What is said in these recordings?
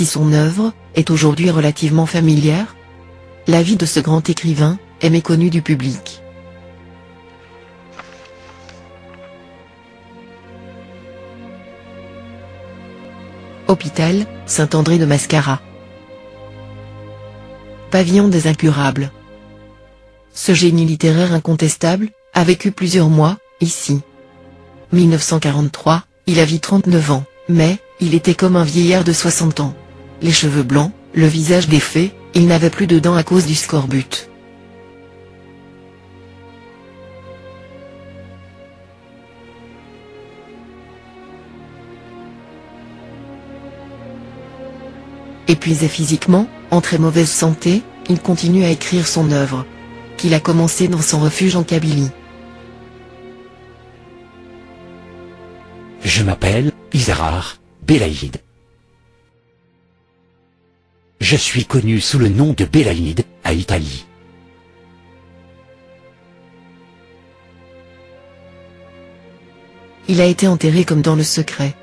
si son œuvre est aujourd'hui relativement familière. La vie de ce grand écrivain est méconnue du public. Hôpital, Saint-André de Mascara. Pavillon des Incurables. Ce génie littéraire incontestable a vécu plusieurs mois, ici. 1943, il avait 39 ans, mais il était comme un vieillard de 60 ans. Les cheveux blancs, le visage défait, il n'avait plus de dents à cause du scorbut. Épuisé physiquement, en très mauvaise santé, il continue à écrire son œuvre, qu'il a commencé dans son refuge en Kabylie. Je m'appelle Israr Belaïd. Je suis connu sous le nom de Belaïd, à Italie. Il a été enterré comme dans le secret.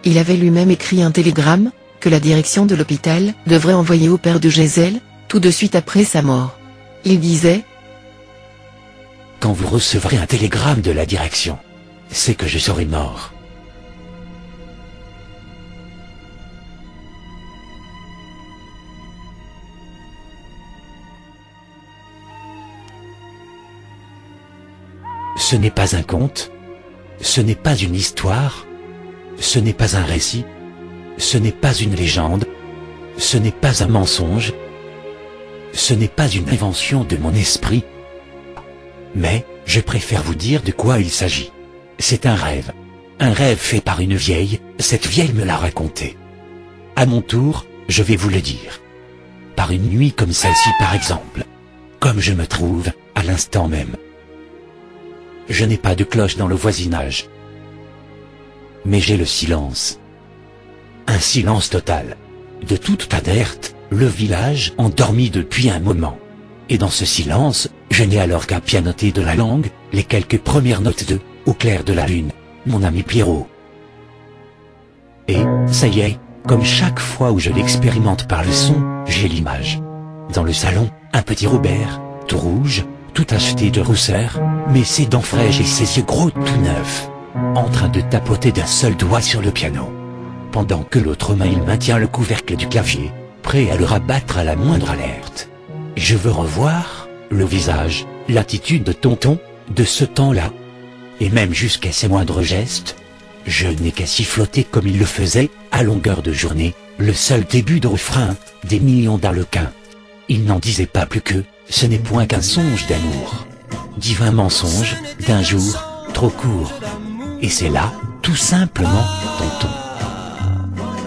Il avait lui-même écrit un télégramme, que la direction de l'hôpital devrait envoyer au père de Gézel, tout de suite après sa mort. Il disait : Quand vous recevrez un télégramme de la direction, c'est que je serai mort. Ce n'est pas un conte, ce n'est pas une histoire, ce n'est pas un récit, ce n'est pas une légende, ce n'est pas un mensonge, ce n'est pas une invention de mon esprit. Mais, je préfère vous dire de quoi il s'agit. C'est un rêve fait par une vieille, cette vieille me l'a raconté. À mon tour, je vais vous le dire. Par une nuit comme celle-ci par exemple, comme je me trouve, à l'instant même. Je n'ai pas de cloche dans le voisinage. Mais j'ai le silence. Un silence total. De toute alerte, le village endormi depuis un moment. Et dans ce silence, je n'ai alors qu'à pianoter de la langue, les quelques premières notes de « Au clair de la lune », mon ami Pierrot. Et, ça y est, comme chaque fois où je l'expérimente par le son, j'ai l'image. Dans le salon, un petit Robert, tout rouge, tout acheté de rousseur, mais ses dents fraîches et ses yeux gros tout neufs, en train de tapoter d'un seul doigt sur le piano. Pendant que l'autre main il maintient le couvercle du clavier, prêt à le rabattre à la moindre alerte. Je veux revoir le visage, l'attitude de tonton, de ce temps-là. Et même jusqu'à ses moindres gestes, je n'ai qu'à siffloter comme il le faisait, à longueur de journée, le seul début de refrain, des millions d'arlequins. Il n'en disait pas plus que, ce n'est point qu'un songe d'amour. Divin mensonge, d'un jour, trop court. Et c'est là, tout simplement, tonton.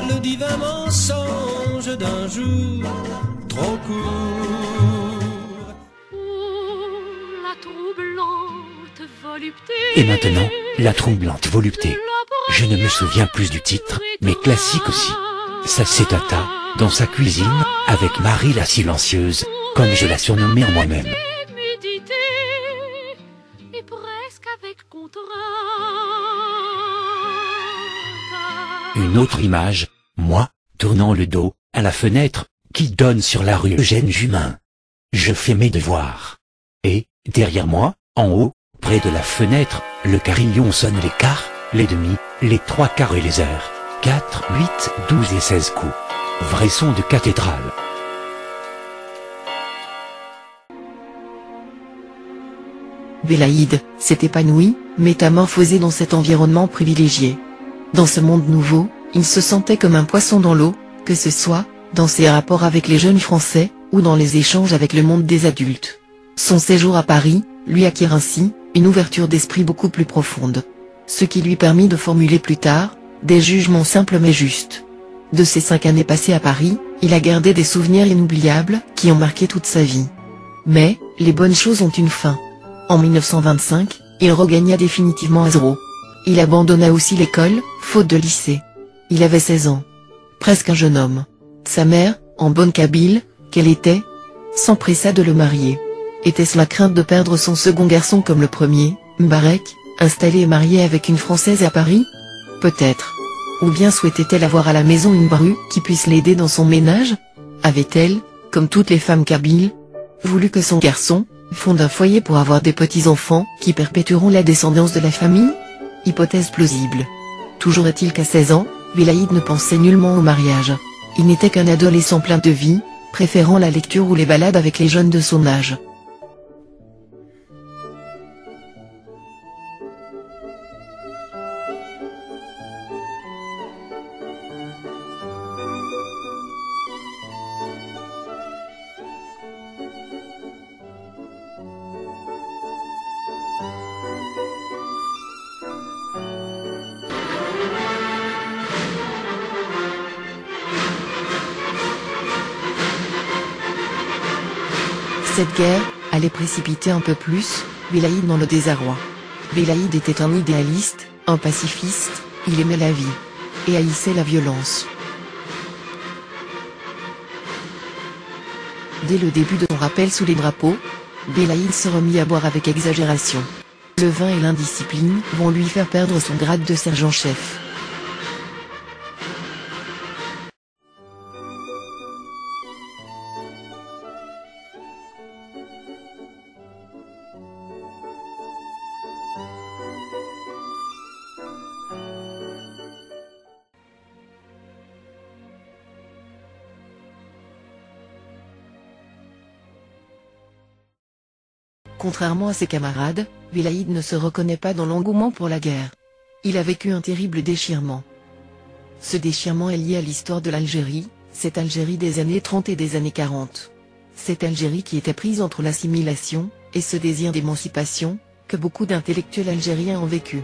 Le divin mensonge d'un jour, trop court. La troublante volupté. Et maintenant, la troublante volupté. Je ne me souviens plus du titre, mais classique aussi. Ça s'étata, dans sa cuisine, avec Marie la silencieuse, comme je la surnommais en moi-même. Médité, et presque avec contrainte. Une autre image, moi, tournant le dos, à la fenêtre, qui donne sur la rue Eugène Jumin. Je fais mes devoirs. Et, derrière moi, en haut, près de la fenêtre, le carillon sonne les quarts, les demi, les trois quarts et les heures. 4, 8, 12 et 16 coups. Vrai son de cathédrale. Belaïd s'est épanoui, métamorphosé dans cet environnement privilégié. Dans ce monde nouveau, il se sentait comme un poisson dans l'eau, que ce soit dans ses rapports avec les jeunes Français, ou dans les échanges avec le monde des adultes. Son séjour à Paris lui acquiert ainsi une ouverture d'esprit beaucoup plus profonde. Ce qui lui permit de formuler plus tard des jugements simples mais justes. De ces 5 années passées à Paris, il a gardé des souvenirs inoubliables qui ont marqué toute sa vie. Mais, les bonnes choses ont une fin. En 1925, il regagna définitivement Azero. Il abandonna aussi l'école, faute de lycée. Il avait 16 ans. Presque un jeune homme. Sa mère, en bonne kabyle, qu'elle était, s'empressa de le marier. Était-ce la crainte de perdre son second garçon comme le premier, Mbarek, installé et marié avec une Française à Paris? Peut-être. Ou bien souhaitait-elle avoir à la maison une bru qui puisse l'aider dans son ménage? Avait-elle, comme toutes les femmes kabyles, voulu que son garçon fonde un foyer pour avoir des petits-enfants qui perpétueront la descendance de la famille? Hypothèse plausible. Toujours est-il qu'à 16 ans, Belaïd ne pensait nullement au mariage. Il n'était qu'un adolescent plein de vie, préférant la lecture ou les balades avec les jeunes de son âge. Cette guerre allait précipiter un peu plus Belaïd dans le désarroi. Belaïd était un idéaliste, un pacifiste, il aimait la vie et haïssait la violence. Dès le début de son rappel sous les drapeaux, Belaïd se remit à boire avec exagération. Le vin et l'indiscipline vont lui faire perdre son grade de sergent-chef. Contrairement à ses camarades, Belaïd ne se reconnaît pas dans l'engouement pour la guerre. Il a vécu un terrible déchirement. Ce déchirement est lié à l'histoire de l'Algérie, cette Algérie des années 30 et des années 40. Cette Algérie qui était prise entre l'assimilation et ce désir d'émancipation que beaucoup d'intellectuels algériens ont vécu.